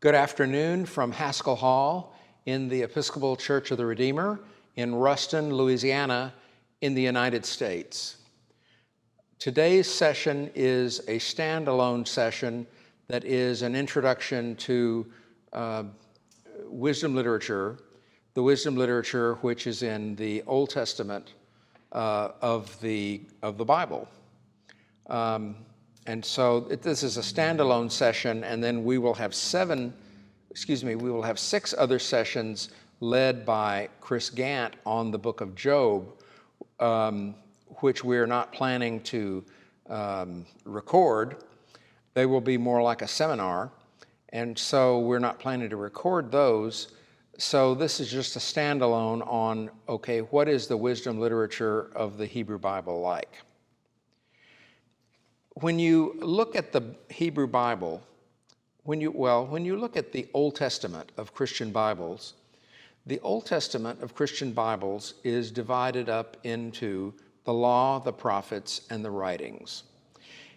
Good afternoon from Haskell Hall in the Episcopal Church of the Redeemer in Ruston, Louisiana, in the United States. Today's session is a standalone session that is an introduction to wisdom literature, the wisdom literature which is in the Old Testament of the Bible. And so this is a standalone session, and then we will have six other sessions led by Chris Gant on the book of Job, which we're not planning to record. They will be more like a seminar, and so we're not planning to record those. So this is just a standalone on, okay, what is the wisdom literature of the Hebrew Bible like? When you look at the Hebrew Bible, when you look at the Old Testament of Christian Bibles, the Old Testament of Christian Bibles is divided up into the law, the prophets, and the writings.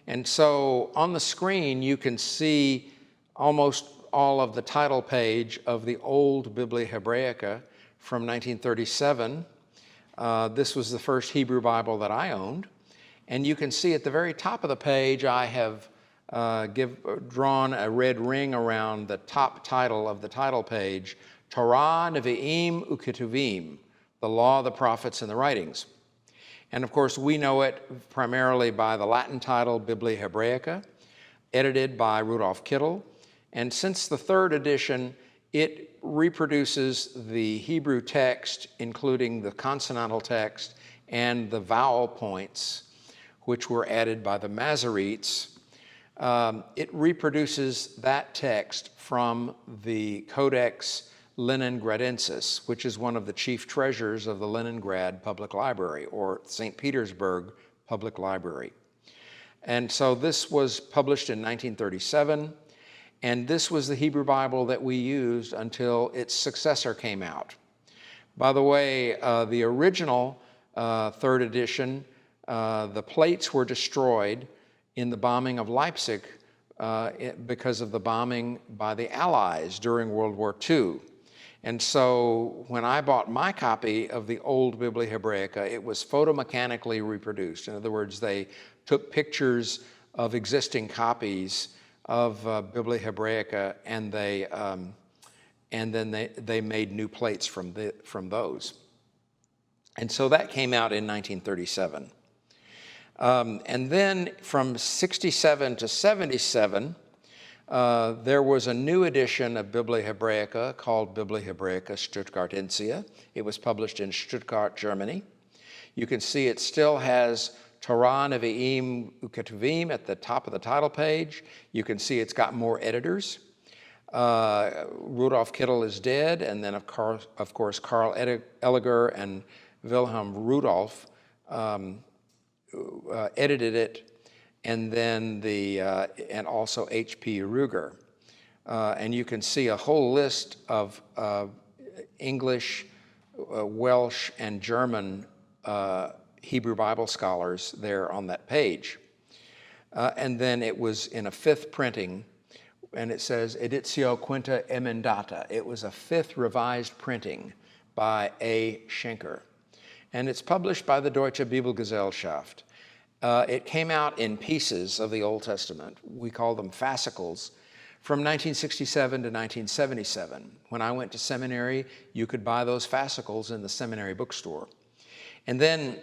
And so on the screen, you can see almost all of the title page of the old Biblia Hebraica from 1937. This was the first Hebrew Bible that I owned. And you can see at the very top of the page, I have drawn a red ring around the top title of the title page, Torah, Nevi'im, Uketuvim, the law, the prophets, and the writings. And of course, we know it primarily by the Latin title, Biblia Hebraica, edited by Rudolf Kittel. And since the third edition, it reproduces the Hebrew text, including the consonantal text and the vowel points, which were added by the Masoretes. It reproduces that text from the Codex Leningradensis, which is one of the chief treasures of the Leningrad Public Library, or St. Petersburg Public Library. And so this was published in 1937, and this was the Hebrew Bible that we used until its successor came out. By the way, the original third edition, the plates were destroyed in the bombing of Leipzig because of the bombing by the Allies during World War II. And so when I bought my copy of the old Biblia Hebraica, it was photomechanically reproduced. In other words, they took pictures of existing copies of Biblia Hebraica, and then they made new plates from those. And so that came out in 1937. And then from 67 to 77, there was a new edition of Biblia Hebraica called Biblia Hebraica Stuttgartensia. It was published in Stuttgart, Germany. You can see it still has Torah, Nevi'im, Uketuvim at the top of the title page. You can see it's got more editors. Rudolf Kittel is dead, and then of course Karl Elliger and Wilhelm Rudolph edited it, and then and also H.P. Ruger. And you can see a whole list of English, Welsh, and German Hebrew Bible scholars there on that page. And then it was in a fifth printing, and it says Editio Quinta Emendata. It was a fifth revised printing by A. Schenker. And it's published by the Deutsche Bibelgesellschaft. It came out in pieces of the Old Testament. We call them fascicles, from 1967 to 1977. When I went to seminary, you could buy those fascicles in the seminary bookstore. And then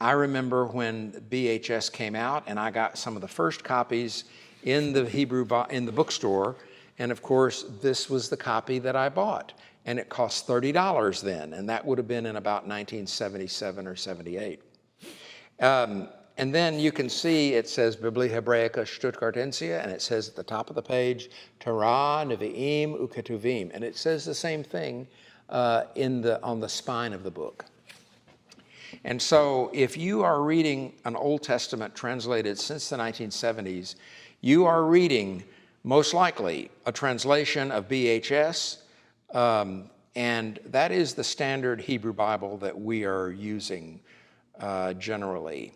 I remember when BHS came out, and I got some of the first copies in the bookstore. And of course, this was the copy that I bought. And it cost $30 then, and that would have been in about 1977 or 78. And then you can see it says Biblia Hebraica Stuttgartensia, and it says at the top of the page, Torah, Nevi'im, Uketuvim. And it says the same thing on the spine of the book. And so if you are reading an Old Testament translated since the 1970s, you are reading, most likely, a translation of BHS, and that is the standard Hebrew Bible that we are using generally.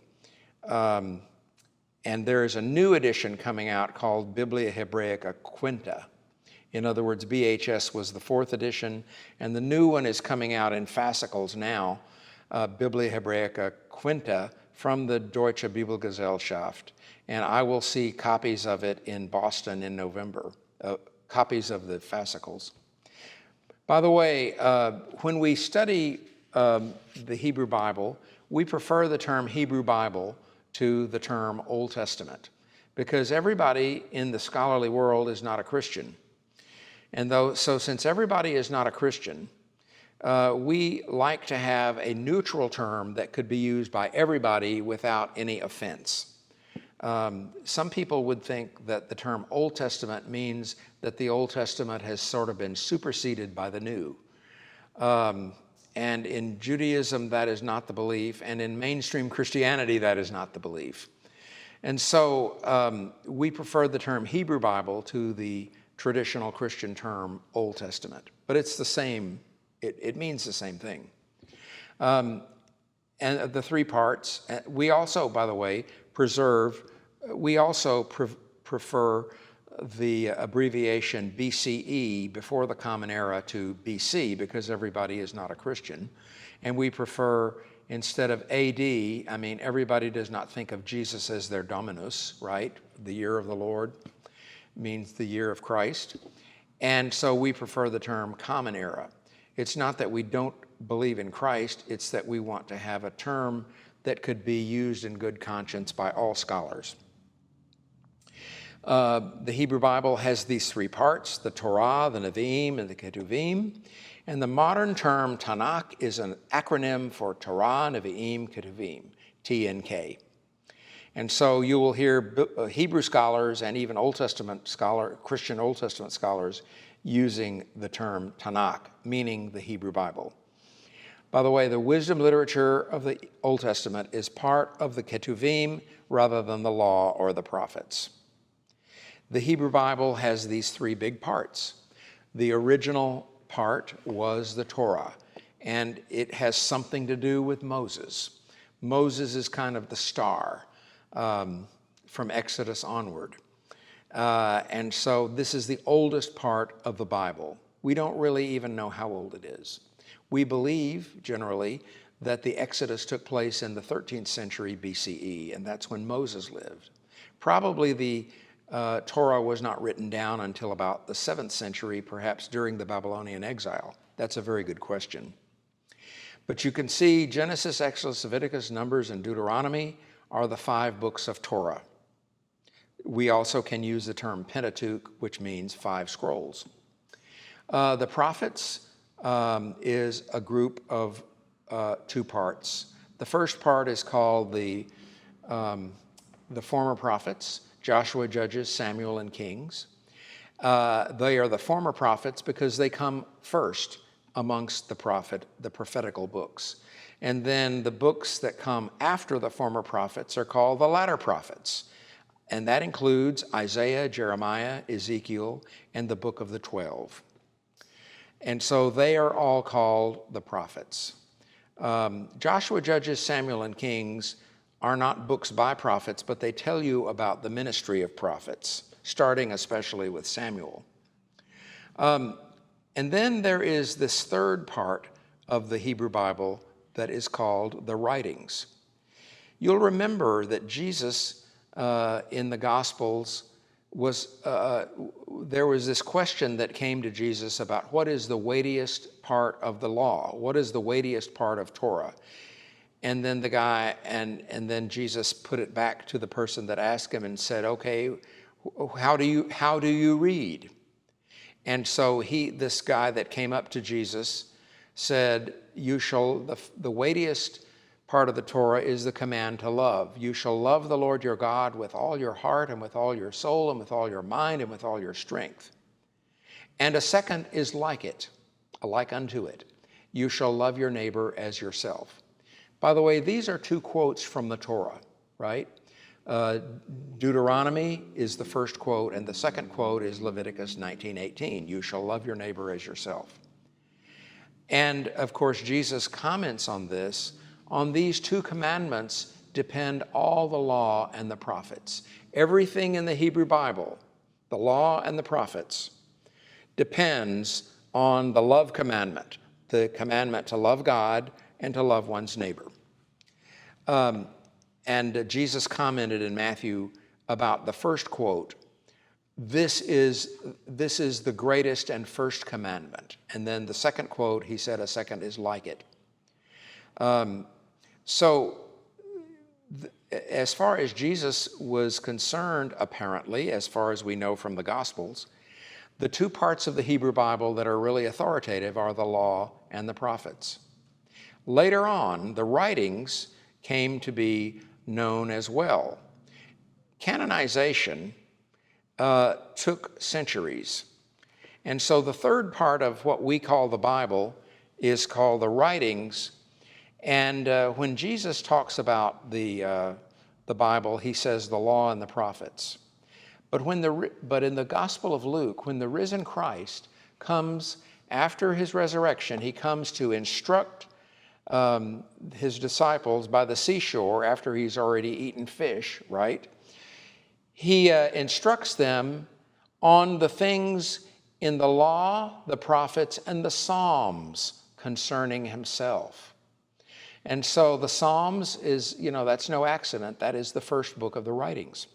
And there is a new edition coming out called Biblia Hebraica Quinta, In other words, BHS was the 4th edition, and the new one is coming out in fascicles now, Biblia Hebraica Quinta from the Deutsche Bibelgesellschaft. And I will see copies of it in Boston in November, copies of the fascicles. By the way, when we study the Hebrew Bible, we prefer the term Hebrew Bible to the term Old Testament, because everybody in the scholarly world is not a Christian. And so since everybody is not a Christian, we like to have a neutral term that could be used by everybody without any offense. Some people would think that the term Old Testament means that the Old Testament has sort of been superseded by the New. And in Judaism, that is not the belief, and in mainstream Christianity, that is not the belief. And so we prefer the term Hebrew Bible to the traditional Christian term Old Testament, but it's the same, it means the same thing. And the 3 parts, we also, by the way, prefer the abbreviation BCE before the Common Era to BC, because everybody is not a Christian. And we prefer, instead of AD, I mean, everybody does not think of Jesus as their Dominus, right? The year of the Lord means the year of Christ. And so we prefer the term Common Era. It's not that we don't believe in Christ, it's that we want to have a term that could be used in good conscience by all scholars. The Hebrew Bible has these 3 parts, the Torah, the Nevi'im, and the Ketuvim. And the modern term Tanakh is an acronym for Torah, Nevi'im, Ketuvim, TNK. And so you will hear Hebrew scholars and even Christian Old Testament scholars using the term Tanakh, meaning the Hebrew Bible. By the way, the wisdom literature of the Old Testament is part of the Ketuvim rather than the law or the prophets. The Hebrew Bible has these 3 big parts. The original part was the Torah, and it has something to do with Moses. Moses is kind of the star from Exodus onward. And so this is the oldest part of the Bible. We don't really even know how old it is. We believe, generally, that the Exodus took place in the 13th century BCE, and that's when Moses lived. Probably the Torah was not written down until about the 7th century, perhaps during the Babylonian exile. That's a very good question. But you can see Genesis, Exodus, Leviticus, Numbers, and Deuteronomy are the 5 books of Torah. We also can use the term Pentateuch, which means 5 scrolls. The prophets is a group of 2 parts. The first part is called the former prophets, Joshua, Judges, Samuel, and Kings. They are the former prophets because they come first amongst the prophetical books. And then the books that come after the former prophets are called the latter prophets. And that includes Isaiah, Jeremiah, Ezekiel, and the book of the 12. And so they are all called the prophets. Joshua, Judges, Samuel, and Kings are not books by prophets, but they tell you about the ministry of prophets, starting especially with Samuel. And then there is this 3rd part of the Hebrew Bible that is called the writings. You'll remember that Jesus in the Gospels there was this question that came to Jesus about what is the weightiest part of the law? What is the weightiest part of Torah? And then and then Jesus put it back to the person that asked him and said, okay, how do you read? And so this guy that came up to Jesus said, the weightiest part of the Torah is the command to love. You shall love the Lord your God with all your heart and with all your soul and with all your mind and with all your strength. And a second is like unto it. You shall love your neighbor as yourself. By the way, these are 2 quotes from the Torah, right? Deuteronomy is the first quote, and the second quote is Leviticus 19:18. You shall love your neighbor as yourself. And of course, Jesus comments on this. On these 2 commandments depend all the law and the prophets. Everything in the Hebrew Bible, the law and the prophets, depends on the love commandment, the commandment to love God and to love one's neighbor. And Jesus commented in Matthew about the first quote, this is the greatest and first commandment. And then the second quote, he said, a second is like it. As far as Jesus was concerned, apparently, as far as we know from the Gospels, the two parts of the Hebrew Bible that are really authoritative are the law and the prophets. Later on, the writings came to be known as well. Canonization took centuries. And so the third part of what we call the Bible is called the writings. And when Jesus talks about the Bible, he says the law and the prophets. But in the Gospel of Luke, when the risen Christ comes after his resurrection, he comes to instruct his disciples by the seashore after he's already eaten fish, right? He instructs them on the things in the law, the prophets, and the Psalms concerning himself. And so the Psalms is, that's no accident. That is the first book of the writings.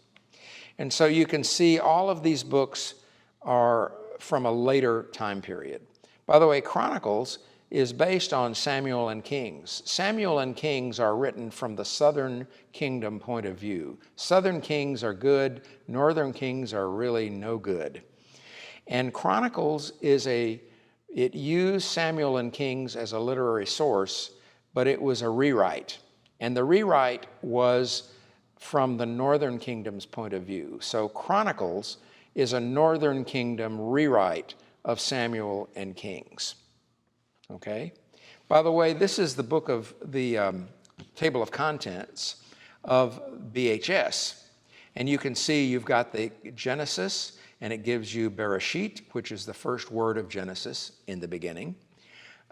And so you can see all of these books are from a later time period. By the way, Chronicles is based on Samuel and Kings. Samuel and Kings are written from the southern kingdom point of view. Southern kings are good, northern kings are really no good. And Chronicles it used Samuel and Kings as a literary source, but it was a rewrite. And the rewrite was from the northern kingdom's point of view. So Chronicles is a northern kingdom rewrite of Samuel and Kings. Okay? By the way, this is the book of the table of contents of BHS. And you can see you've got the Genesis, and it gives you Bereshit, which is the first word of Genesis in the beginning.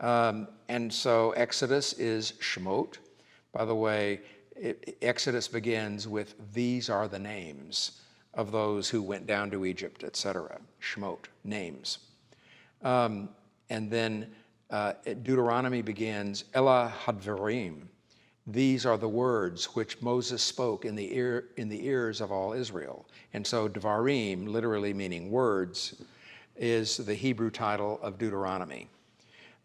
And so Exodus is Shemot. By the way, Exodus begins with, these are the names of those who went down to Egypt, etc. Shemot, names. And then Deuteronomy begins, Elah Hadvarim. These are the words which Moses spoke in the ears of all Israel. And so Dvarim, literally meaning words, is the Hebrew title of Deuteronomy.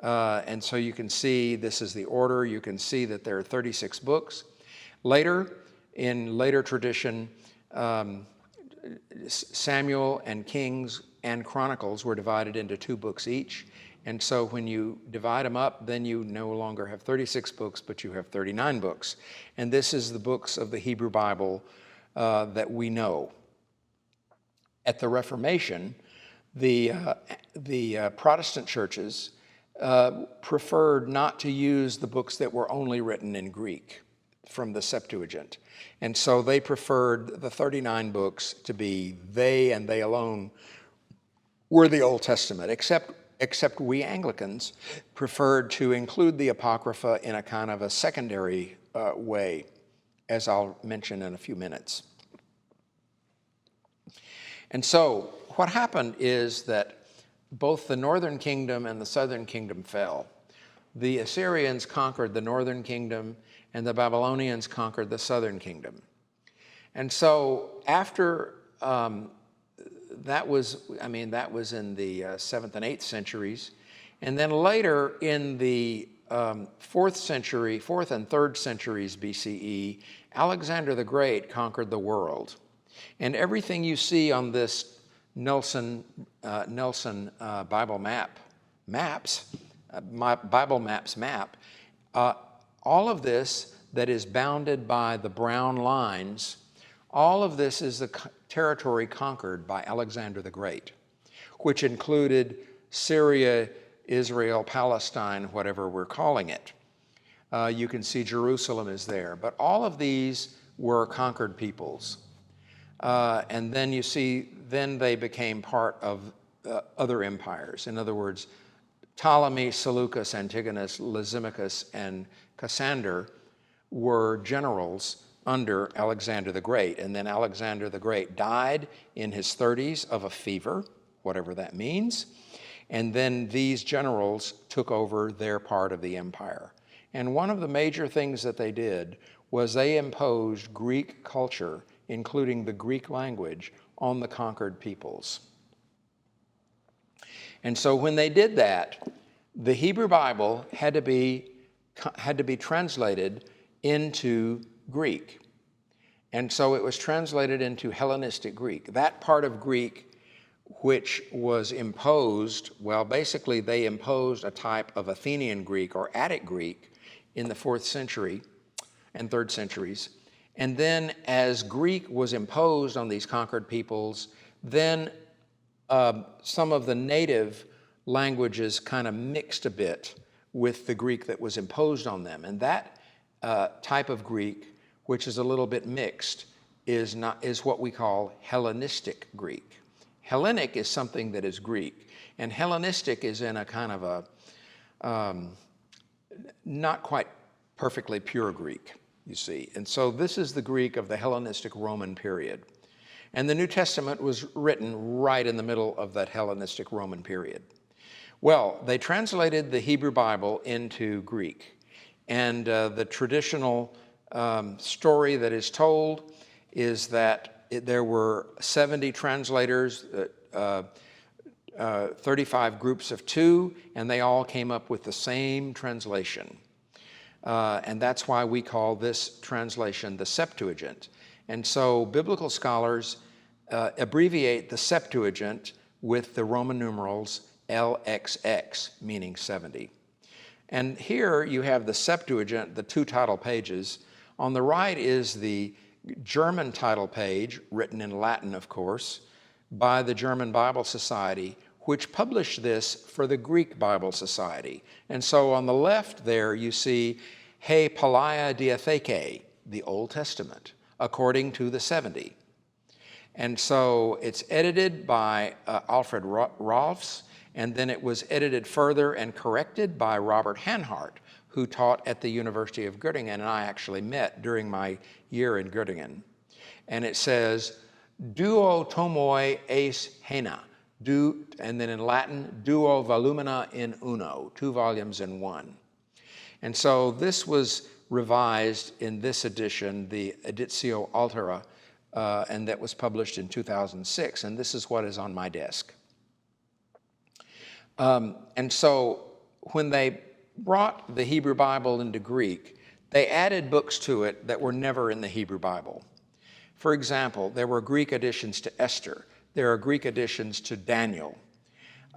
And so you can see this is the order. You can see that there are 36 books. Later, in later tradition, Samuel and Kings and Chronicles were divided into 2 books each. And so when you divide them up, then you no longer have 36 books, but you have 39 books. And this is the books of the Hebrew Bible that we know. At the Reformation, the Protestant churches preferred not to use the books that were only written in Greek from the Septuagint. And so they preferred the 39 books to be they and they alone were the Old Testament, except we Anglicans preferred to include the Apocrypha in a kind of a secondary way, as I'll mention in a few minutes. And so what happened is that both the northern kingdom and the southern kingdom fell. The Assyrians conquered the northern kingdom, and the Babylonians conquered the southern kingdom. And so after that was in the 7th and 8th centuries. And then later in the 4th and 3rd centuries BCE, Alexander the Great conquered the world. And everything you see on this Nelson Bible Bible Maps map, all of this that is bounded by the brown lines, all of this is the territory conquered by Alexander the Great, which included Syria, Israel, Palestine, whatever we're calling it. You can see Jerusalem is there. But all of these were conquered peoples. And then you see, then they became part of other empires. In other words, Ptolemy, Seleucus, Antigonus, Lysimachus, and Cassander were generals under Alexander the Great. And then Alexander the Great died in his 30s of a fever, whatever that means. And then these generals took over their part of the empire. And one of the major things that they did was they imposed Greek culture, including the Greek language, on the conquered peoples. And so when they did that, the Hebrew Bible had to be translated into Greek. And so it was translated into Hellenistic Greek. That part of Greek which was imposed, well, basically they imposed a type of Athenian Greek or Attic Greek in the 4th century and 3rd centuries. And then as Greek was imposed on these conquered peoples, then some of the native languages kind of mixed a bit with the Greek that was imposed on them. And that type of Greek, which is a little bit mixed, is what we call Hellenistic Greek. Hellenic is something that is Greek, and Hellenistic is in a kind of a not quite perfectly pure Greek, you see. And so this is the Greek of the Hellenistic Roman period. And the New Testament was written right in the middle of that Hellenistic Roman period. Well, they translated the Hebrew Bible into Greek. And the traditional story that is told is that there were 70 translators, 35 groups of 2, and they all came up with the same translation. And that's why we call this translation the Septuagint. And so biblical scholars abbreviate the Septuagint with the Roman numerals LXX, meaning 70. And here you have the Septuagint, the 2 title pages. On the right is the German title page, written in Latin, of course, by the German Bible Society, which published this for the Greek Bible Society. And so on the left there, you see He Palaia Diatheke, the Old Testament, according to the 70. And so it's edited by Alfred Rahlfs, and then it was edited further and corrected by Robert Hanhart, who taught at the University of Göttingen, and I actually met during my year in Göttingen. And it says, duo tomoi eis hena, and then in Latin, duo volumina in uno, 2 volumes in 1. And so this was revised in this edition, the Editio Altera, and that was published in 2006, and this is what is on my desk. And so when they brought the Hebrew Bible into Greek, they added books to it that were never in the Hebrew Bible. For example, there were Greek additions to Esther. There are Greek additions to Daniel.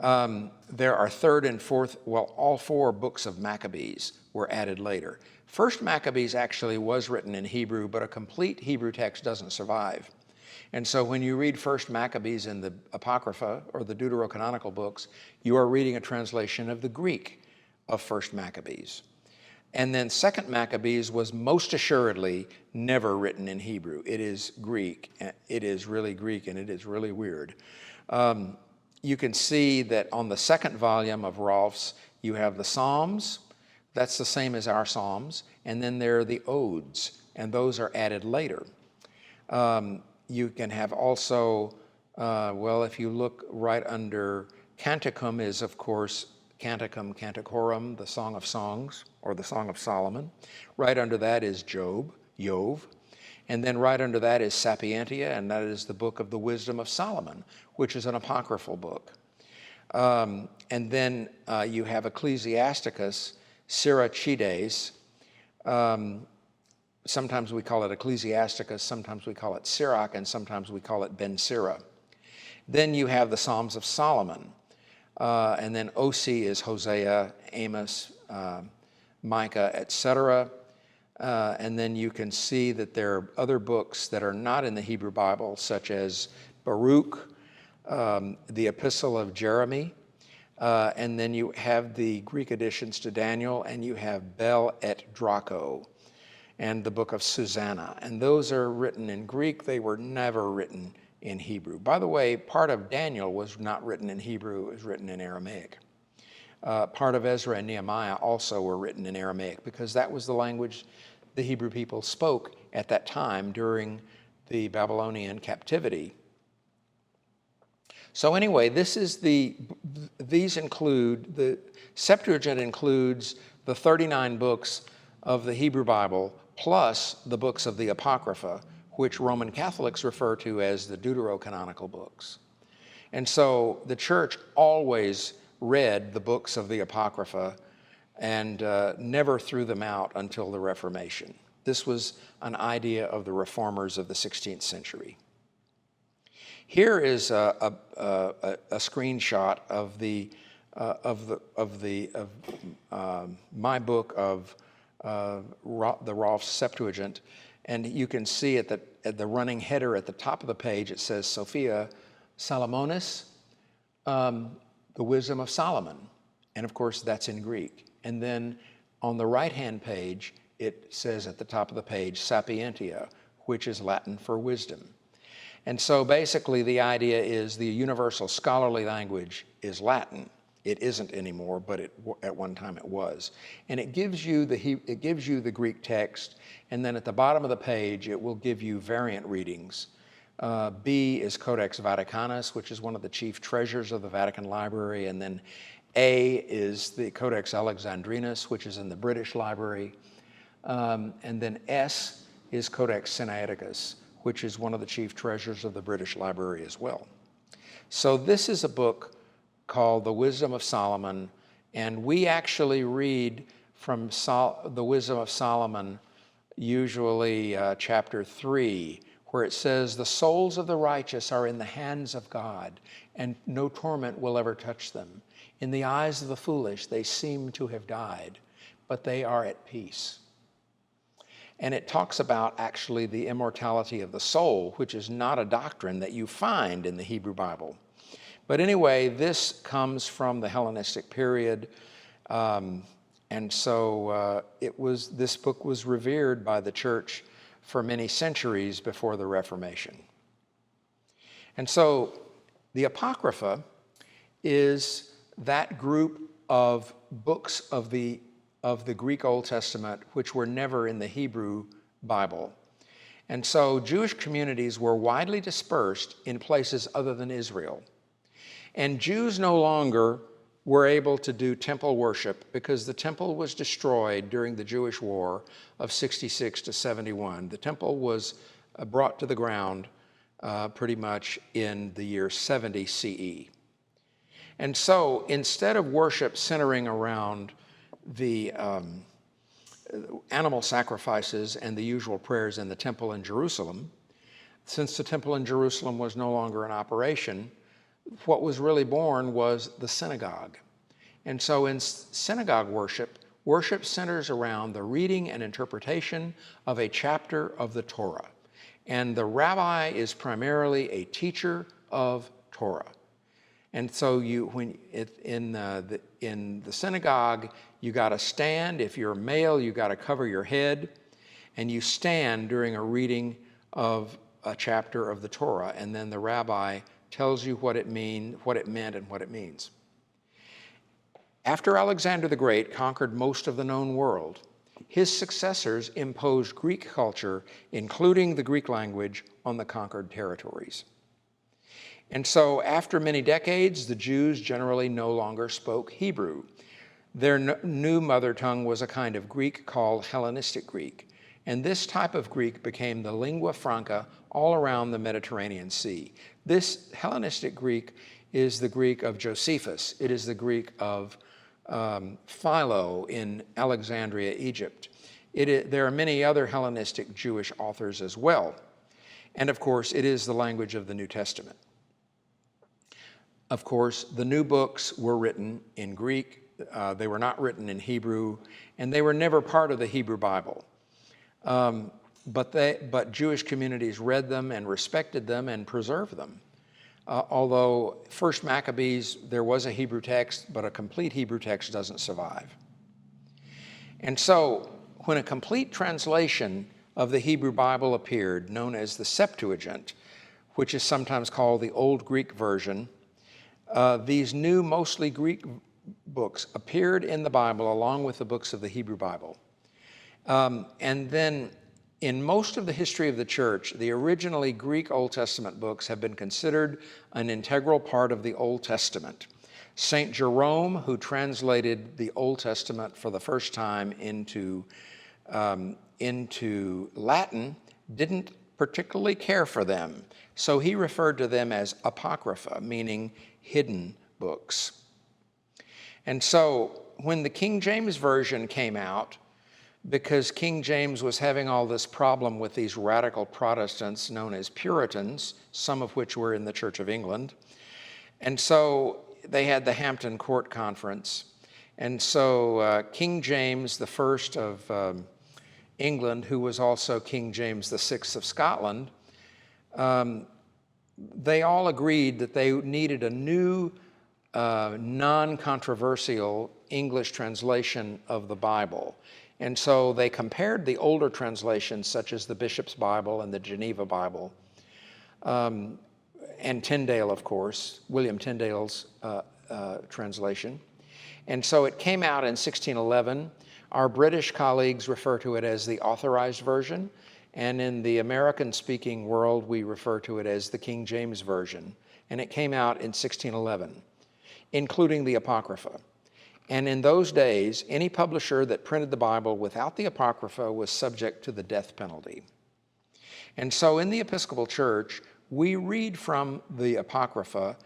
There are 3rd and 4th, well, all 4 books of Maccabees were added later. 1st Maccabees actually was written in Hebrew, but a complete Hebrew text doesn't survive. And so when you read 1st Maccabees in the Apocrypha or the Deuterocanonical books, you are reading a translation of the Greek of 1st Maccabees. And then 2nd Maccabees was most assuredly never written in Hebrew. It is Greek. It is really Greek, and it is really weird. You can see that on the 2nd volume of Rahlfs, you have the Psalms. That's the same as our Psalms. And then there are the Odes, and those are added later. You can have also, well, if you look right under Canticum is, of course, Canticum Canticorum, the Song of Songs, or the Song of Solomon. Right under that is Job, and then right under that is Sapientia, and that is the book of the Wisdom of Solomon, which is an apocryphal book. And then you have Ecclesiasticus, Siracides. Sometimes we call it Ecclesiasticus, sometimes we call it Sirach, and sometimes we call it Ben Sira. Then you have the Psalms of Solomon. And then OC is Hosea, Amos, Micah, etc. And then you can see that there are other books that are not in the Hebrew Bible, such as Baruch, the Epistle of Jeremy, and then you have the Greek additions to Daniel, and you have Bel et Draco, and the book of Susanna. And those are written in Greek. They were never written in Hebrew. By the way, part of Daniel was not written in Hebrew, it was written in Aramaic. Part of Ezra and Nehemiah also were written in Aramaic because that was the language the Hebrew people spoke at that time during the Babylonian captivity. So anyway, these include, the Septuagint includes the 39 books of the Hebrew Bible, plus the books of the Apocrypha, which Roman Catholics refer to as the deuterocanonical books. And so the church always read the books of the Apocrypha and never threw them out until the Reformation. This was an idea of the reformers of the 16th century. Here is a screenshot of my book of the Rolf's Septuagint, and you can see at the running header at the top of the page it says Sophia Salomonis, the Wisdom of Solomon, and of course that's in Greek. And then on the right-hand page it says at the top of the page Sapientia, which is Latin for wisdom. And so basically the idea is the universal scholarly language is Latin. It isn't anymore, but at one time it was. And it gives you the Greek text, and then at the bottom of the page it will give you variant readings. B is Codex Vaticanus, which is one of the chief treasures of the Vatican Library, and then A is the Codex Alexandrinus, which is in the British Library, and then S is Codex Sinaiticus, which is one of the chief treasures of the British Library as well. So this is a book called The Wisdom of Solomon, and we actually read from the Wisdom of Solomon, usually chapter 3, where it says, "The souls of the righteous are in the hands of God, and no torment will ever touch them. In the eyes of the foolish, they seem to have died, but they are at peace." And it talks about actually the immortality of the soul, which is not a doctrine that you find in the Hebrew Bible. But anyway, this comes from the Hellenistic period, and so this book was revered by the church for many centuries before the Reformation. And so the Apocrypha is that group of books of the Greek Old Testament which were never in the Hebrew Bible. And so Jewish communities were widely dispersed in places other than Israel. And Jews no longer were able to do temple worship because the temple was destroyed during the Jewish War of 66 to 71. The temple was brought to the ground pretty much in the year 70 CE. And so instead of worship centering around the animal sacrifices and the usual prayers in the temple in Jerusalem, since the temple in Jerusalem was no longer in operation, what was really born was the synagogue. And so in synagogue worship, worship centers around the reading and interpretation of a chapter of the Torah. And the rabbi is primarily a teacher of Torah. And so in the synagogue, you got to stand. If you're male, you got to cover your head, and you stand during a reading of a chapter of the Torah, and then the rabbi tells you what it meant, and what it means. After Alexander the Great conquered most of the known world, his successors imposed Greek culture, including the Greek language, on the conquered territories. And so after many decades, the Jews generally no longer spoke Hebrew. Their new mother tongue was a kind of Greek called Hellenistic Greek. And this type of Greek became the lingua franca all around the Mediterranean Sea. This Hellenistic Greek is the Greek of Josephus. It is the Greek of Philo in Alexandria, Egypt. There are many other Hellenistic Jewish authors as well. And of course, it is the language of the New Testament. Of course, the new books were written in Greek. They were not written in Hebrew, and they were never part of the Hebrew Bible. But Jewish communities read them and respected them and preserved them. Although First Maccabees, there was a Hebrew text, but a complete Hebrew text doesn't survive. And so when a complete translation of the Hebrew Bible appeared, known as the Septuagint, which is sometimes called the Old Greek Version, these new, mostly Greek books appeared in the Bible along with the books of the Hebrew Bible. And then In most of the history of the church, the originally Greek Old Testament books have been considered an integral part of the Old Testament. St. Jerome, who translated the Old Testament for the first time into Latin, didn't particularly care for them, so he referred to them as apocrypha, meaning hidden books. And so when the King James Version came out, because King James was having all this problem with these radical Protestants known as Puritans, some of which were in the Church of England, and so they had the Hampton Court Conference. And so King James the First of England, who was also King James the Sixth of Scotland, they all agreed that they needed a new non-controversial English translation of the Bible. And so they compared the older translations, such as the Bishop's Bible and the Geneva Bible, and Tyndale, of course, William Tyndale's translation. And so it came out in 1611. Our British colleagues refer to it as the Authorized Version, and in the American-speaking world, we refer to it as the King James Version. And it came out in 1611, including the Apocrypha. And in those days, any publisher that printed the Bible without the Apocrypha was subject to the death penalty. And so in the Episcopal Church, we read from the Apocrypha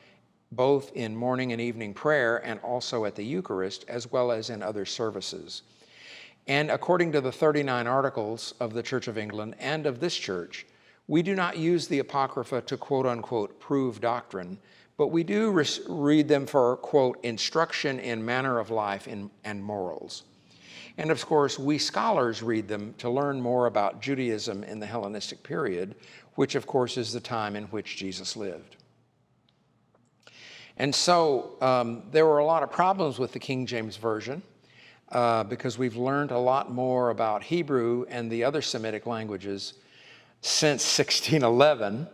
both in morning and evening prayer and also at the Eucharist, as well as in other services. And according to the 39 Articles of the Church of England and of this church, we do not use the Apocrypha to quote-unquote prove doctrine, but we do read them for, quote, instruction in manner of life and morals. And of course, we scholars read them to learn more about Judaism in the Hellenistic period, which of course is the time in which Jesus lived. And so there were a lot of problems with the King James Version because we've learned a lot more about Hebrew and the other Semitic languages since 1611.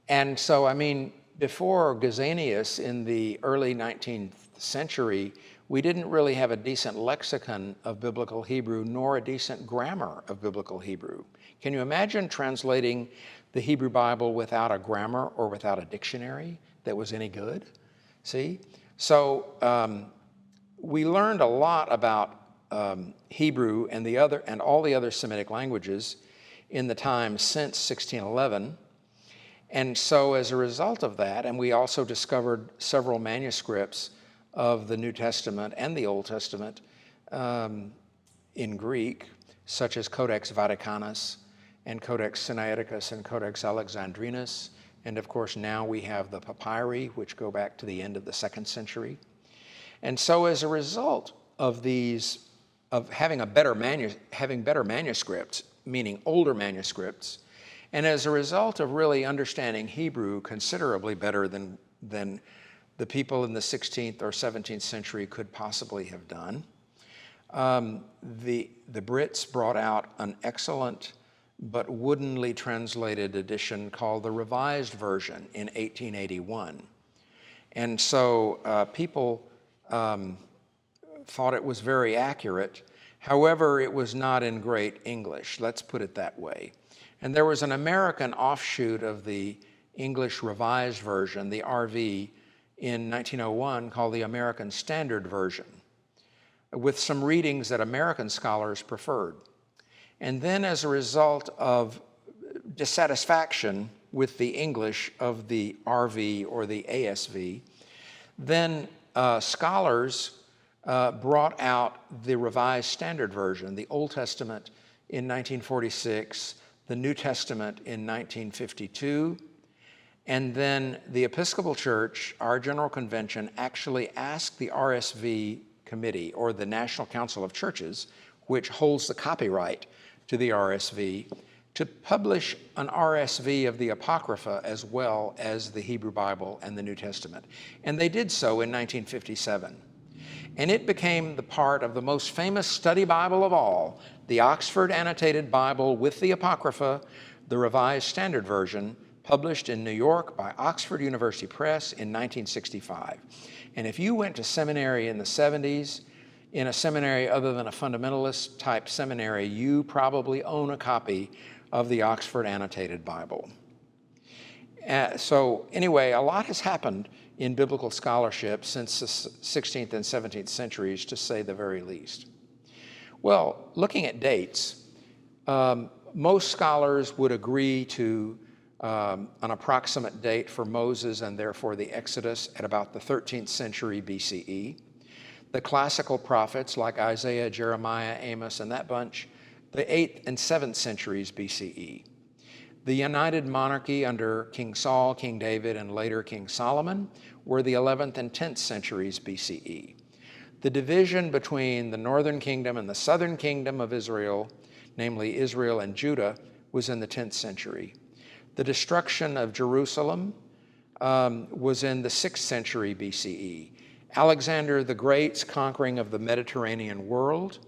And so, I mean, before Gesenius in the early 19th century, we didn't really have a decent lexicon of Biblical Hebrew nor a decent grammar of Biblical Hebrew. Can you imagine translating the Hebrew Bible without a grammar or without a dictionary that was any good? See? So we learned a lot about Hebrew and all the other Semitic languages in the time since 1611. And so as a result of that, and we also discovered several manuscripts of the New Testament and the Old Testament in Greek, such as Codex Vaticanus and Codex Sinaiticus and Codex Alexandrinus. And of course, now we have the papyri, which go back to the end of the 2nd century. And so as a result of these, of having better manuscripts, meaning older manuscripts, and as a result of really understanding Hebrew considerably better than the people in the 16th or 17th century could possibly have done, the Brits brought out an excellent but woodenly translated edition called the Revised Version in 1881. And so people thought it was very accurate. However, it was not in great English, let's put it that way. And there was an American offshoot of the English Revised Version, the RV, in 1901 called the American Standard Version, with some readings that American scholars preferred. And then as a result of dissatisfaction with the English of the RV or the ASV, then scholars brought out the Revised Standard Version, the Old Testament in 1946, the New Testament in 1952, and then the Episcopal Church, our General Convention, actually asked the RSV Committee, or the National Council of Churches, which holds the copyright to the RSV, to publish an RSV of the Apocrypha as well as the Hebrew Bible and the New Testament. And they did so in 1957. And it became the part of the most famous study Bible of all, the Oxford Annotated Bible with the Apocrypha, the Revised Standard Version, published in New York by Oxford University Press in 1965. And if you went to seminary in the 70s, in a seminary other than a fundamentalist type seminary, you probably own a copy of the Oxford Annotated Bible. So anyway, a lot has happened in biblical scholarship since the 16th and 17th centuries, to say the very least. Well, looking at dates, most scholars would agree to an approximate date for Moses and therefore the Exodus at about the 13th century BCE. The classical prophets like Isaiah, Jeremiah, Amos, and that bunch, the 8th and 7th centuries BCE. The united monarchy under King Saul, King David, and later King Solomon were the 11th and 10th centuries BCE. The division between the northern kingdom and the southern kingdom of Israel, namely Israel and Judah, was in the 10th century. The destruction of Jerusalem was in the 6th century BCE. Alexander the Great's conquering of the Mediterranean world,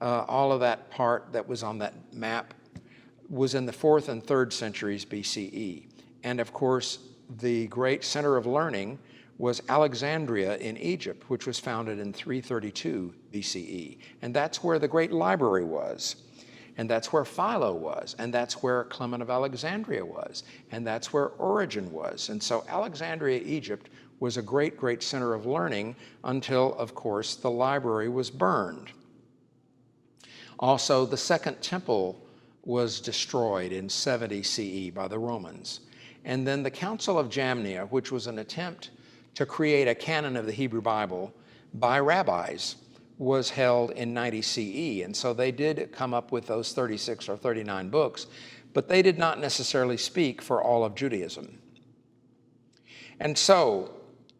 all of that part that was on that map, was in the 4th and 3rd centuries BCE. And of course, the great center of learning was Alexandria in Egypt, which was founded in 332 BCE. And that's where the great library was. And that's where Philo was. And that's where Clement of Alexandria was. And that's where Origen was. And so Alexandria, Egypt, was a great, great center of learning until, of course, the library was burned. Also, the Second Temple was destroyed in 70 CE by the Romans. And then the Council of Jamnia, which was an attempt to create a canon of the Hebrew Bible by rabbis, was held in 90 CE. And so they did come up with those 36 or 39 books, but they did not necessarily speak for all of Judaism. And so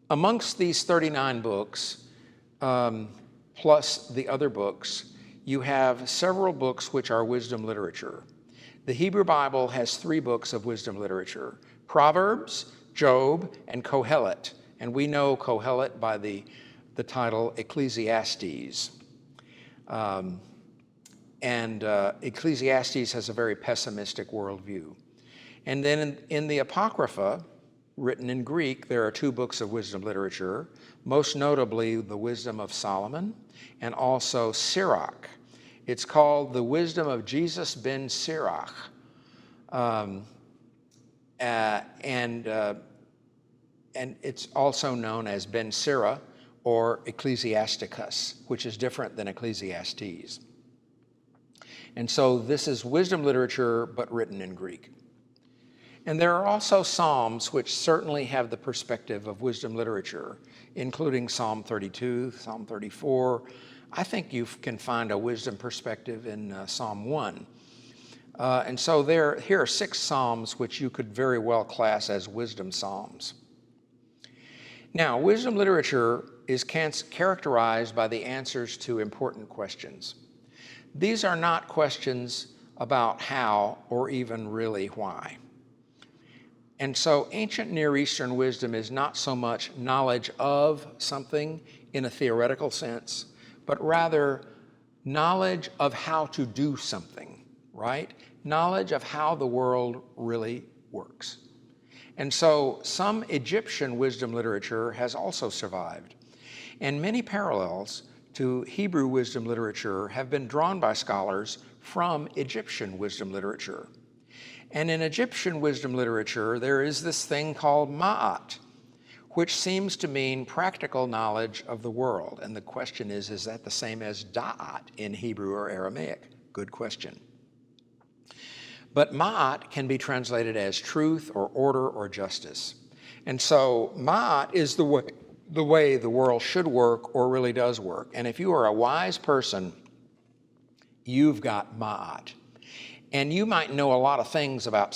amongst these 39 books, plus the other books, you have several books which are wisdom literature. The Hebrew Bible has 3 books of wisdom literature: Proverbs, Job, and Kohelet. And we know Kohelet by the title Ecclesiastes. Ecclesiastes has a very pessimistic worldview. And then in the Apocrypha, written in Greek, there are 2 books of wisdom literature, most notably the Wisdom of Solomon and also Sirach. It's called the Wisdom of Jesus ben Sirach. And it's also known as Ben Sira or Ecclesiasticus, which is different than Ecclesiastes. And so this is wisdom literature, but written in Greek. And there are also Psalms which certainly have the perspective of wisdom literature, including Psalm 32, Psalm 34. I think you can find a wisdom perspective in Psalm 1. And so here are 6 Psalms which you could very well class as wisdom Psalms. Now, wisdom literature is characterized by the answers to important questions. These are not questions about how or even really why. And so ancient Near Eastern wisdom is not so much knowledge of something in a theoretical sense, but rather knowledge of how to do something, right? Knowledge of how the world really works. And so some Egyptian wisdom literature has also survived. And many parallels to Hebrew wisdom literature have been drawn by scholars from Egyptian wisdom literature. And in Egyptian wisdom literature, there is this thing called ma'at, which seems to mean practical knowledge of the world. And the question is that the same as da'at in Hebrew or Aramaic? Good question. But ma'at can be translated as truth or order or justice. And so ma'at is the way the world should work or really does work. And if you are a wise person, you've got ma'at. And you might know a lot of things about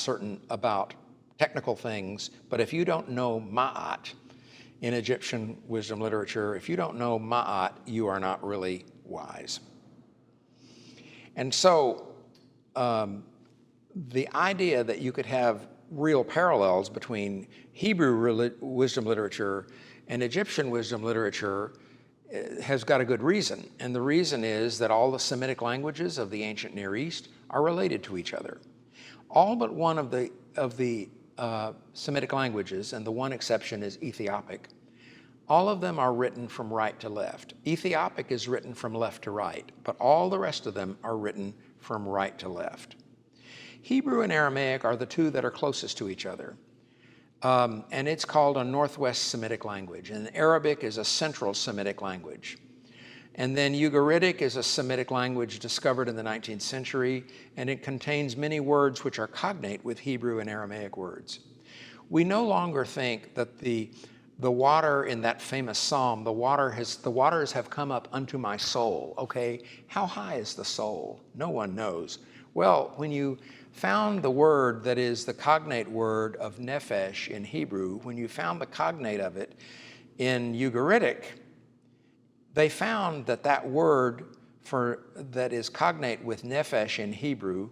technical things, but if you don't know ma'at in Egyptian wisdom literature, if you don't know ma'at, you are not really wise. And so the idea that you could have real parallels between Hebrew wisdom literature and Egyptian wisdom literature has got a good reason. And the reason is that all the Semitic languages of the ancient Near East are related to each other. All but one of the Semitic languages, and the one exception is Ethiopic, All of them are written from right to left. Ethiopic is written from left to right, but all the rest of them are written from right to left. Hebrew and Aramaic are the two that are closest to each other. And it's called a Northwest Semitic language. And Arabic is a Central Semitic language. And then Ugaritic is a Semitic language discovered in the 19th century, and it contains many words which are cognate with Hebrew and Aramaic words. We no longer think that the water in that famous psalm, the waters have come up unto my soul. Okay, how high is the soul? No one knows. Well, when you found the word that is the cognate word of nephesh in Hebrew, when you found the cognate of it in Ugaritic, they found that that word that is cognate with nephesh in Hebrew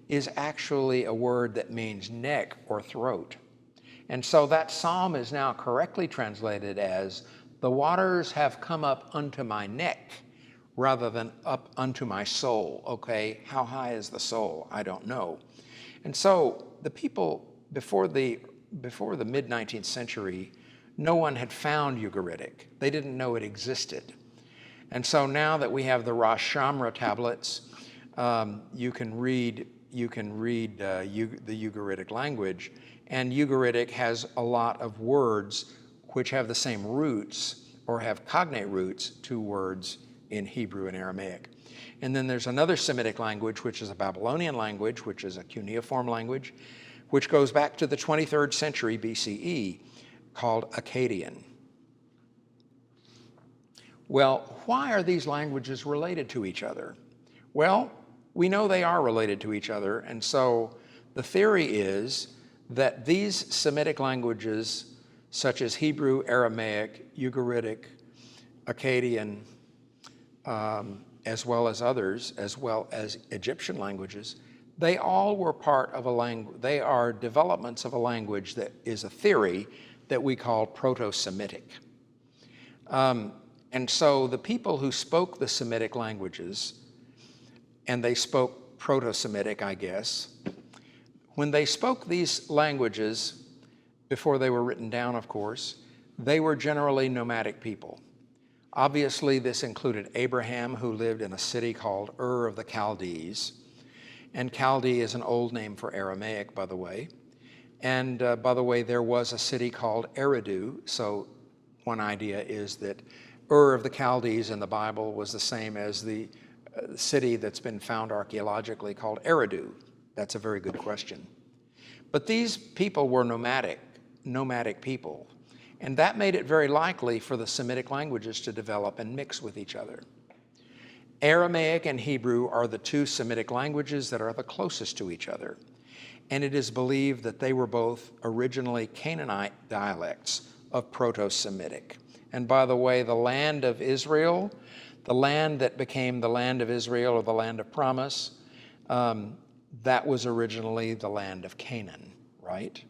is actually a word that means neck or throat. And so that psalm is now correctly translated as, the waters have come up unto my neck rather than up unto my soul. Okay, how high is the soul? I don't know. And so the people before the mid-19th century, no one had found Ugaritic. They didn't know it existed. And so now that we have the Rosh Shamra tablets, you can read the Ugaritic language, and Ugaritic has a lot of words which have the same roots or have cognate roots to words in Hebrew and Aramaic. And then there's another Semitic language, which is a Babylonian language, which is a cuneiform language, which goes back to the 23rd century BCE, called Akkadian. Well, why are these languages related to each other? Well, we know they are related to each other, and so the theory is that these Semitic languages, such as Hebrew, Aramaic, Ugaritic, Akkadian, as well as others, as well as Egyptian languages, they all were part of a language. They are developments of a language that is a theory that we call Proto-Semitic. And so the people who spoke the Semitic languages, and they spoke Proto-Semitic, I guess, when they spoke these languages, before they were written down, of course, they were generally nomadic people. Obviously, this included Abraham, who lived in a city called Ur of the Chaldees. And Chaldee is an old name for Aramaic, by the way. And by the way, there was a city called Eridu. So one idea is that Ur of the Chaldees in the Bible was the same as the city that's been found archaeologically called Eridu. That's a very good question. But these people were nomadic people. And that made it very likely for the Semitic languages to develop and mix with each other. Aramaic and Hebrew are the two Semitic languages that are the closest to each other. And it is believed that they were both originally Canaanite dialects of Proto-Semitic. And by the way, the land of Israel, the land that became the land of Israel or the land of promise, that was originally the land of Canaan, right?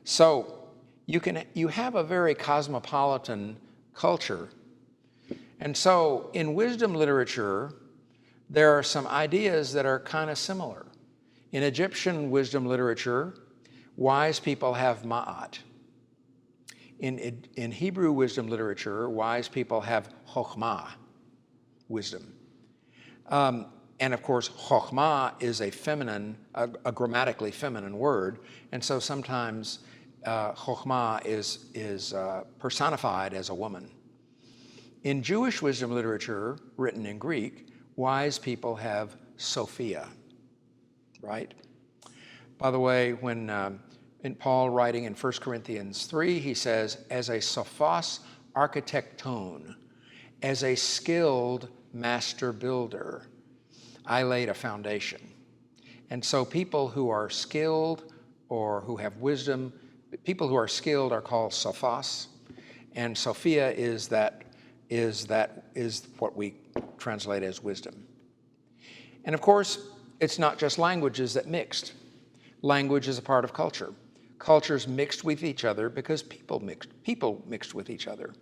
So you have a very cosmopolitan culture. And so in wisdom literature, there are some ideas that are kind of similar. In Egyptian wisdom literature, wise people have ma'at. In Hebrew wisdom literature, wise people have chokhmah, wisdom. And of course, chokhmah is a grammatically feminine word, and so sometimes chokhmah is personified as a woman. In Jewish wisdom literature, written in Greek, wise people have Sophia, right? By the way, when in Paul writing in 1 Corinthians 3, he says, as a sophos architecton, as a skilled master builder, I laid a foundation. And so people who are skilled or who have wisdom, people who are skilled are called sophos, and Sophia is what we translate as wisdom. And of course, it's not just languages that mixed. Language is a part of culture. Cultures mixed with each other because people mixed with each other.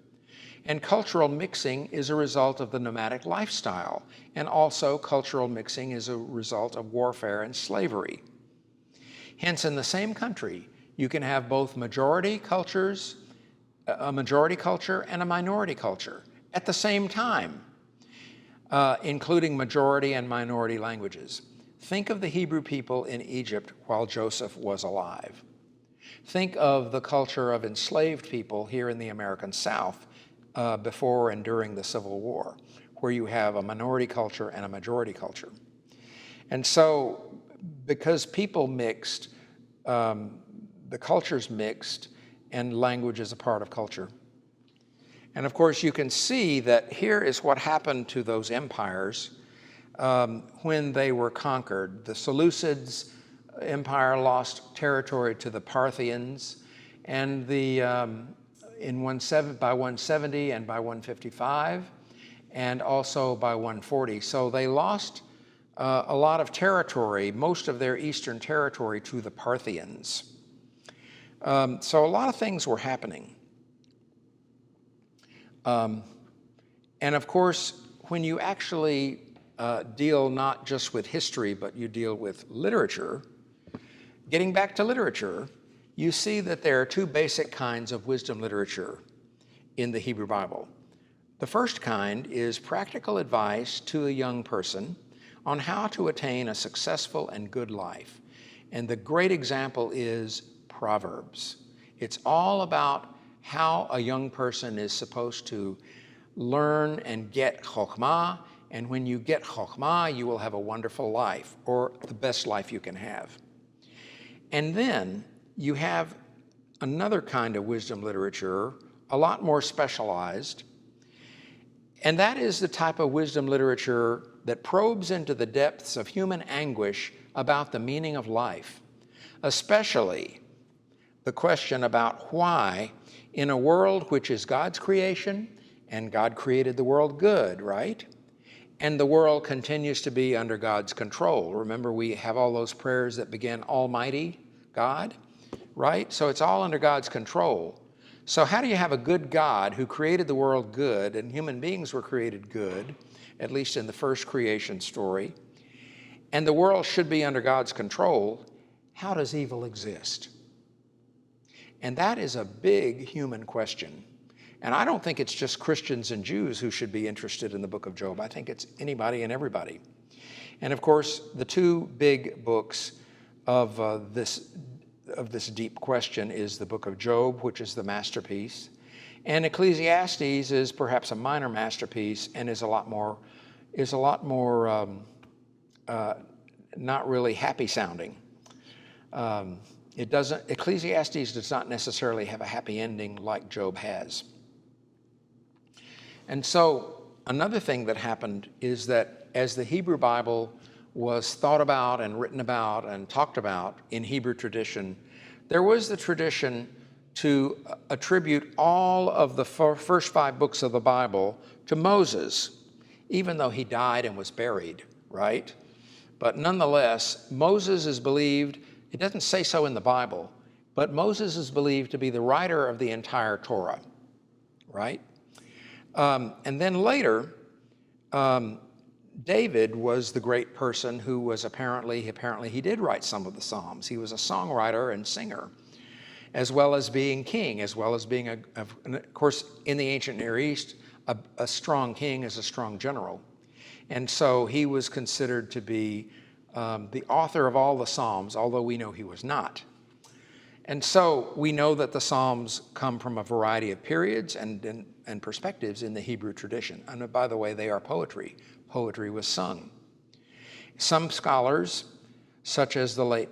And cultural mixing is a result of the nomadic lifestyle. And also cultural mixing is a result of warfare and slavery. Hence, in the same country, you can have both majority cultures a majority culture and a minority culture at the same time, including majority and minority languages. Think of the Hebrew people in Egypt while Joseph was alive. Think of the culture of enslaved people here in the American South before and during the Civil War, where you have a minority culture and a majority culture. And so, because people mixed, the cultures mixed, and language is a part of culture. And of course, you can see that here is what happened to those empires when they were conquered. The Seleucids Empire lost territory to the Parthians, and by 170 and by 155, and also by 140. So they lost a lot of territory, most of their eastern territory, to the Parthians. So a lot of things were happening. And of course, when you actually deal not just with history, but you deal with literature, getting back to literature, you see that there are two basic kinds of wisdom literature in the Hebrew Bible. The first kind is practical advice to a young person on how to attain a successful and good life. And the great example is Proverbs. It's all about how a young person is supposed to learn and get chokhmah, and when you get chokhmah, you will have a wonderful life, or the best life you can have. And then you have another kind of wisdom literature, a lot more specialized, and that is the type of wisdom literature that probes into the depths of human anguish about the meaning of life, especially the question about why, in a world which is God's creation, and God created the world good, right? And the world continues to be under God's control. Remember, we have all those prayers that begin Almighty God, right? So it's all under God's control. So how do you have a good God who created the world good, and human beings were created good, at least in the first creation story, and the world should be under God's control? How does evil exist? And that is a big human question. And I don't think it's just Christians and Jews who should be interested in the book of Job. I think it's anybody and everybody. And of course, the two big books of this deep question is the book of Job, which is the masterpiece, and Ecclesiastes is perhaps a minor masterpiece and is a lot more not really happy sounding. Ecclesiastes does not necessarily have a happy ending like Job has. And so another thing that happened is that as the Hebrew Bible was thought about and written about and talked about in Hebrew tradition, there was the tradition to attribute all of the first 5 books of the Bible to Moses, even though he died and was buried, right? But nonetheless, Moses is believed, it doesn't say so in the Bible, but Moses is believed to be the writer of the entire Torah, right? And then later, David was the great person who was apparently he did write some of the Psalms. He was a songwriter and singer, as well as being king, as well as being, of course, in the ancient Near East, a strong king is a strong general. And so he was considered to be the author of all the Psalms, although we know he was not. And so we know that the Psalms come from a variety of periods and perspectives in the Hebrew tradition. And by the way, they are poetry. Poetry was sung. Some scholars, such as the late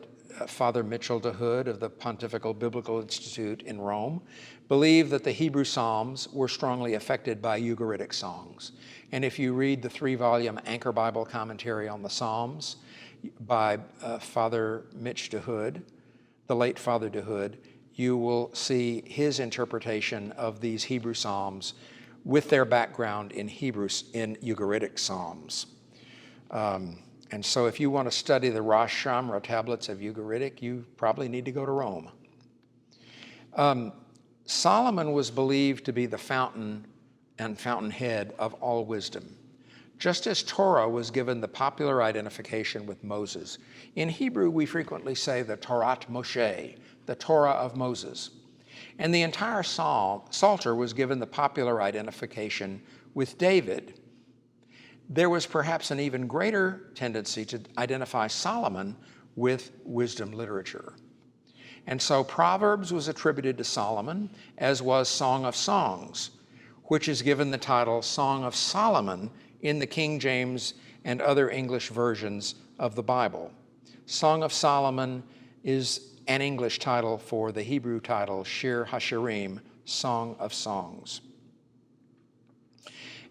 Father Mitchell de Hood of the Pontifical Biblical Institute in Rome, believe that the Hebrew Psalms were strongly affected by Ugaritic songs. And if you read the 3-volume Anchor Bible Commentary on the Psalms by Father Mitch de Hood, the late Father de Hood, you will see his interpretation of these Hebrew Psalms with their background in Ugaritic Psalms. And so if you want to study the Rosh Shamra tablets of Ugaritic, you probably need to go to Rome. Solomon was believed to be the fountain and fountainhead of all wisdom, just as Torah was given the popular identification with Moses. In Hebrew, we frequently say the Torat Moshe, the Torah of Moses. And the entire Psalter was given the popular identification with David. There was perhaps an even greater tendency to identify Solomon with wisdom literature. And so Proverbs was attributed to Solomon, as was Song of Songs, which is given the title Song of Solomon in the King James and other English versions of the Bible. Song of Solomon is an English title for the Hebrew title Shir HaShirim, Song of Songs.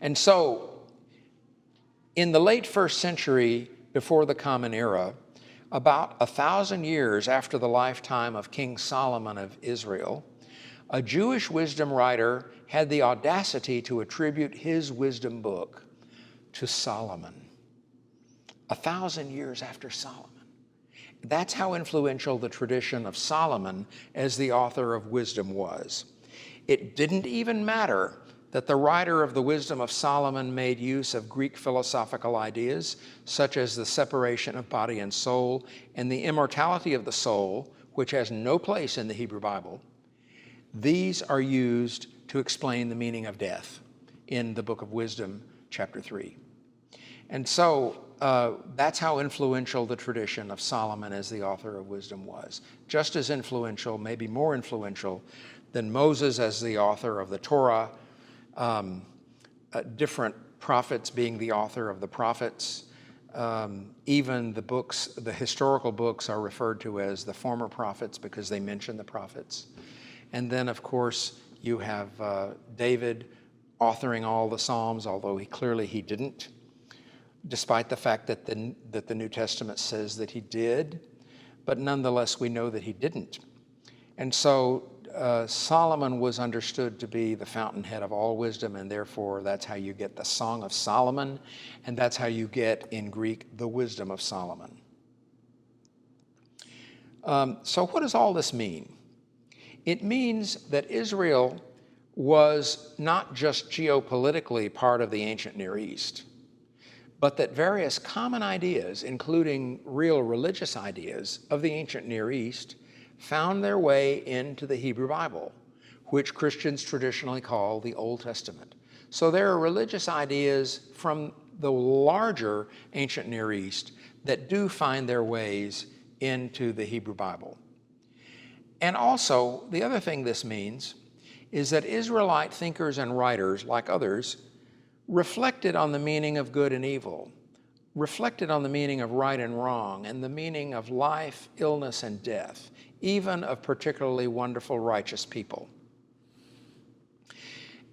And so, in the late 1st century before the Common Era, about 1,000 years after the lifetime of King Solomon of Israel, a Jewish wisdom writer had the audacity to attribute his wisdom book to Solomon. 1,000 years after Solomon. That's how influential the tradition of Solomon as the author of wisdom was. It didn't even matter that the writer of the Wisdom of Solomon made use of Greek philosophical ideas, such as the separation of body and soul and the immortality of the soul, which has no place in the Hebrew Bible. These are used to explain the meaning of death in the book of Wisdom, chapter 3. And so that's how influential the tradition of Solomon as the author of wisdom was. Just as influential, maybe more influential, than Moses as the author of the Torah, different prophets being the author of the prophets. Even the books, the historical books, are referred to as the former prophets because they mention the prophets. And then, of course, you have David authoring all the Psalms, although he didn't, despite the fact that the New Testament says that he did. But nonetheless, we know that he didn't. And so Solomon was understood to be the fountainhead of all wisdom, and therefore that's how you get the Song of Solomon, and that's how you get, in Greek, the Wisdom of Solomon. So what does all this mean? It means that Israel was not just geopolitically part of the ancient Near East, but that various common ideas, including real religious ideas of the ancient Near East, found their way into the Hebrew Bible, which Christians traditionally call the Old Testament. So there are religious ideas from the larger ancient Near East that do find their ways into the Hebrew Bible. And also, the other thing this means is that Israelite thinkers and writers, like others, reflected on the meaning of good and evil, reflected on the meaning of right and wrong, and the meaning of life, illness, and death, even of particularly wonderful, righteous people.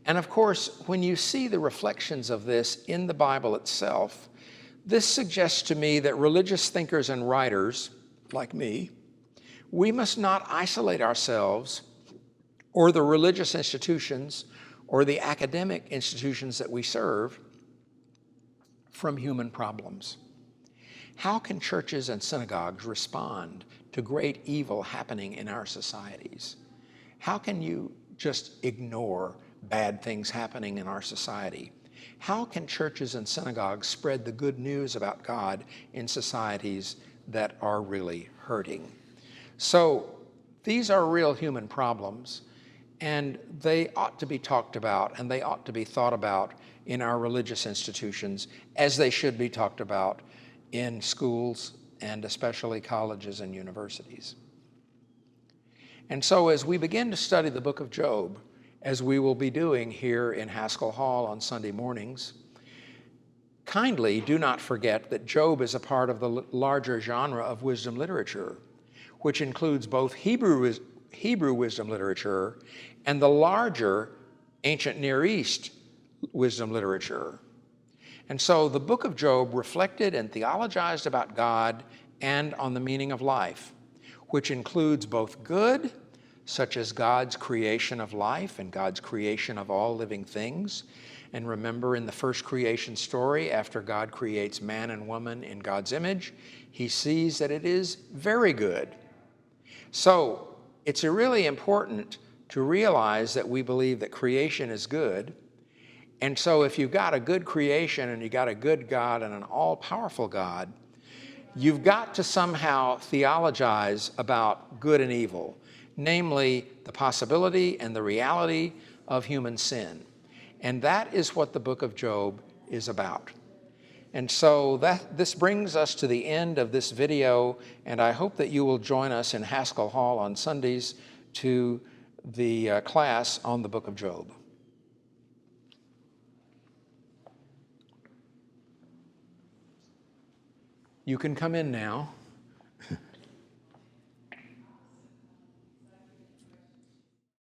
And of course, when you see the reflections of this in the Bible itself, this suggests to me that religious thinkers and writers, like me, we must not isolate ourselves or the religious institutions or the academic institutions that we serve from human problems. How can churches and synagogues respond to great evil happening in our societies? How can you just ignore bad things happening in our society? How can churches and synagogues spread the good news about God in societies that are really hurting? So these are real human problems, and they ought to be talked about, and they ought to be thought about in our religious institutions, as they should be talked about in schools and especially colleges and universities. And so as we begin to study the book of Job, as we will be doing here in Haskell Hall on Sunday mornings, kindly do not forget that Job is a part of the larger genre of wisdom literature, which includes both Hebrew wisdom literature and the larger ancient Near East wisdom literature. And so the book of Job reflected and theologized about God and on the meaning of life, which includes both good, such as God's creation of life and God's creation of all living things. And remember, in the first creation story, after God creates man and woman in God's image, he sees that it is very good. So it's really important to realize that we believe that creation is good. And so if you've got a good creation and you've got a good God and an all-powerful God, you've got to somehow theologize about good and evil. namely the possibility and the reality of human sin. And that is what the book of Job is about. And so this brings us to the end of this video, and I hope that you will join us in Haskell Hall on Sundays to the class on the book of Job. You can come in now.